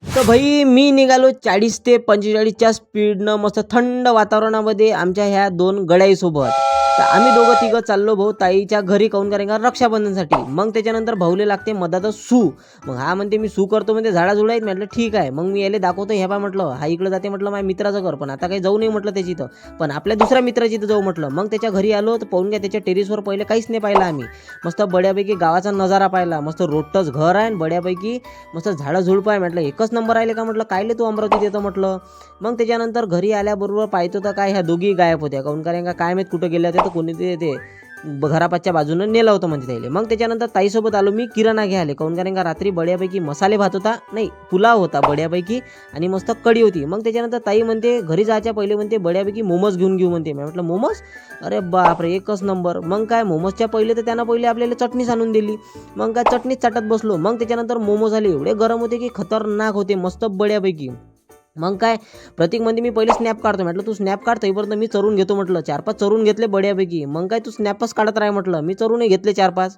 तर भाई मी निघालो 40 ते 45च्या स्पीडनं मस्त थंड वातावरणामध्ये आमच्या ह्या 2 गड्याईसोबत. तर आम्ही दोघं तिघं चाललो भाऊ ताईच्या घरी काहून कारण का रक्षाबंधनसाठी. मग त्याच्यानंतर भाऊले लागते मधातच सू. मग हा म्हणते मी सू करतो म्हणजे झाडाझुडा आहेत. म्हटलं ठीक आहे. मग मी याले दाखवतो हे पहा म्हटलं हा इकडं जाते म्हटलं माझ्या मित्राचं घर पण आता काही जाऊ नये म्हटलं त्याची इथं. पण आपल्या दुसऱ्या मित्राची इथं जाऊ म्हटलं. मग त्याच्या घरी आलो तर पाहून घ्या त्याच्या टेरेसवर पहिले काहीच नाही पाहिलं आम्ही. मस्त बड्यापैकी गावाचा नजारा पाहिला. मस्त रोडटच घर आहे आणि बड्यापैकी मस्त झाडं झुडपं आहे. म्हटलं एकच नंबर राहिले का म्हटलं कायले तू अमरावतीत येतो म्हटलं. मग त्याच्यानंतर घरी आल्याबरोबर पाहतो तर काय ह्या दोघी गायब होत्या. काहून कारण का काय माहीत कुठं गेल्या होत्या तर कोणी ते घरापाचच्या बाजूनं नेलं होतं म्हणते त्याला. मग त्याच्यानंतर ताईसोबत आलो मी किराणा घ्यायला. काहून कारण का रात्री बड्यापैकी मसाले भात होता नाही पुलाव होता बड्यापैकी आणि मस्त कढी होती. मग त्याच्यानंतर ताई म्हणते घरी जायच्या पहिले म्हणते बड्यापैकी मोमोज घेऊन घेऊ म्हणते. मी म्हटलं मोमोज अरे बापरे एकच नंबर. मग काय मोमोजच्या पहिले तर त्यानं पहिले आपल्याला चटणीच आणून दिली. मग काय चटणीच चाटत बसलो. मग त्याच्यानंतर मोमोज आले एवढे गरम होते की खतरनाक होते मस्त बड्यापैकी. मग काय प्रतीक म्हणते मी पहिले स्नॅप काढतो. म्हटलं तू स्नॅप काढ तोपर्यंत मी चरून घेतो म्हटलं. 4-5 चरून घेतले बड्यापैकी. मग काय तू स्नॅपच काढत राह म्हटलं. मी चरूनही घेतले 4-5.